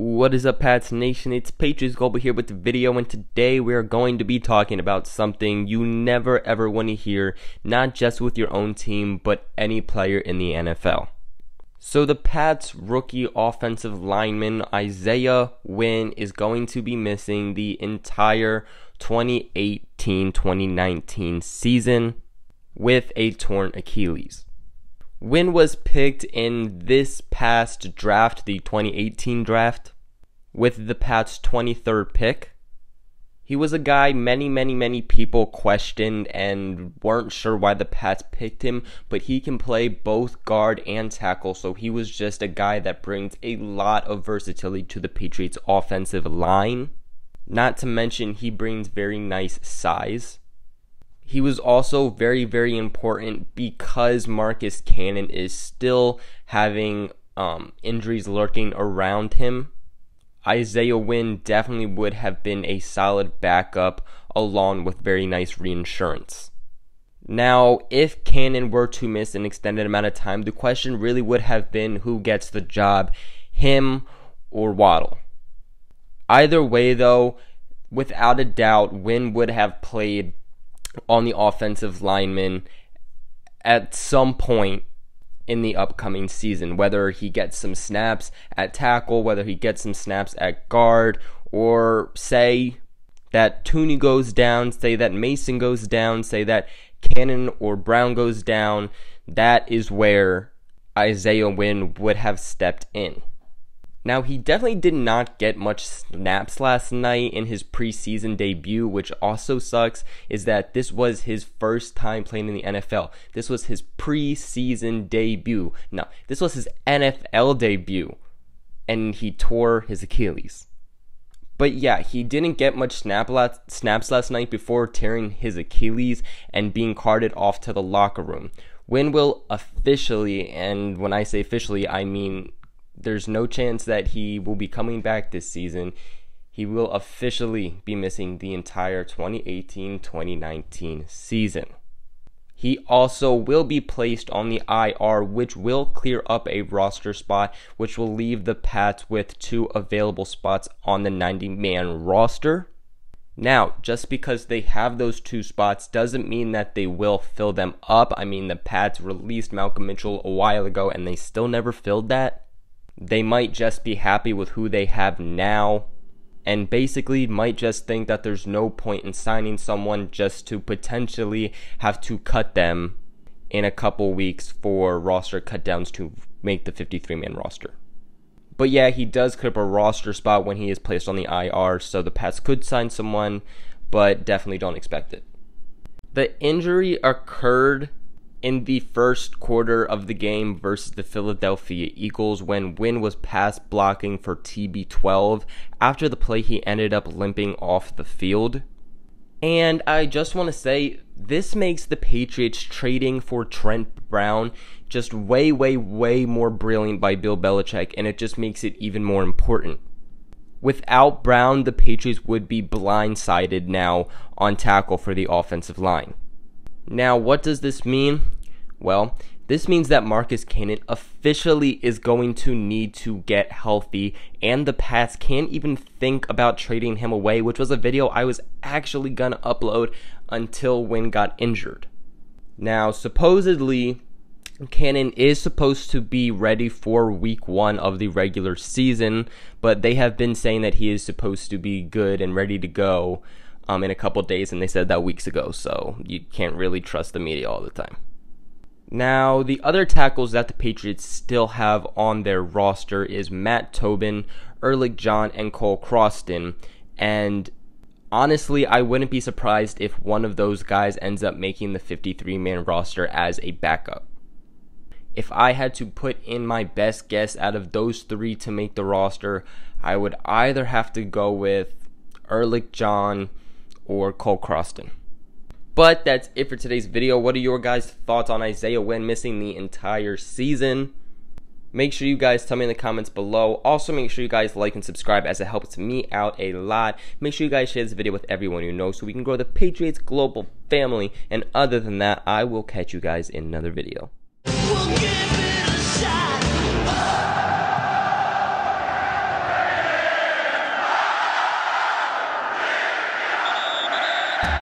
What is up, Pats Nation? It's Patriots Global here with the video, and today we are going to be talking about something you never ever want to hear, not just with your own team, but any player in the NFL. So the Pats rookie offensive lineman Isaiah Wynn is going to be missing the entire 2018-2019 season with a torn Achilles. Wynn was picked in this past draft, the 2018 draft, with the Pats' 23rd pick. He was a guy many people questioned and weren't sure why the Pats picked him, but he can play both guard and tackle, so he was just a guy that brings a lot of versatility to the Patriots offensive line. Not to mention, he brings very nice size. He was also very important because Marcus Cannon is still having injuries lurking around him. Isaiah Wynn definitely would have been a solid backup along with very nice reinsurance. Now, if Cannon were to miss an extended amount of time, the question really would have been who gets the job, him or Waddle. Either way though, without a doubt, Wynn would have played on the offensive lineman at some point in the upcoming season, whether he gets some snaps at tackle, whether he gets some snaps at guard, or say that Tooney goes down, say that Mason goes down, say that Cannon or Brown goes down. That is where Isaiah Wynn would have stepped in. Now, he definitely did not get much snaps last night in his preseason debut, which also sucks, is that this was his first time playing in the NFL. This was his preseason debut. No, this was his NFL debut, and he tore his Achilles. But yeah, he didn't get much snaps last night before tearing his Achilles and being carted off to the locker room. Wynn will officially, and when I say officially, I mean there's no chance that he will be coming back this season. He will officially be missing the entire 2018-2019 season. He also will be placed on the IR, which will clear up a roster spot, which will leave the Pats with 2 available spots on the 90-man roster. Now, just because they have those 2 spots doesn't mean that they will fill them up. I mean, the Pats released Malcolm Mitchell a while ago, and they still never filled that. They might just be happy with who they have now, and basically might just think that there's no point in signing someone just to potentially have to cut them in a couple weeks for roster cutdowns to make the 53-man roster. But yeah, he does clear up a roster spot when he is placed on the IR, so the Pats could sign someone, but definitely don't expect it. The injury occurred in the first quarter of the game versus the Philadelphia Eagles when Wynn was pass blocking for TB12. After the play, he ended up limping off the field. And I just want to say, this makes the Patriots trading for Trent Brown just way more brilliant by Bill Belichick, and it just makes it even more important. Without Brown, the Patriots would be blindsided now on tackle for the offensive line. Now, what does this mean? Well, this means that Marcus Cannon officially is going to need to get healthy, and the Pats can't even think about trading him away, which was a video I was actually going to upload until Wynn got injured. Now, supposedly, Cannon is supposed to be ready for week 1 of the regular season, but they have been saying that he is supposed to be good and ready to go in a couple days, and they said that weeks ago, so you can't really trust the media all the time. Now, the other tackles that the Patriots still have on their roster is Matt Tobin, Ehrlich John, and Cole Croston, and honestly, I wouldn't be surprised if one of those guys ends up making the 53-man roster as a backup. If I had to put in my best guess out of those 3 to make the roster, I would either have to go with Ehrlich John or Cole Croston. But that's it for today's video. What are your guys' thoughts on Isaiah Wynn missing the entire season? Make sure you guys tell me in the comments below. Also, make sure you guys like and subscribe as it helps me out a lot. Make sure you guys share this video with everyone you know so we can grow the Patriots Global family. And other than that, I will catch you guys in another video.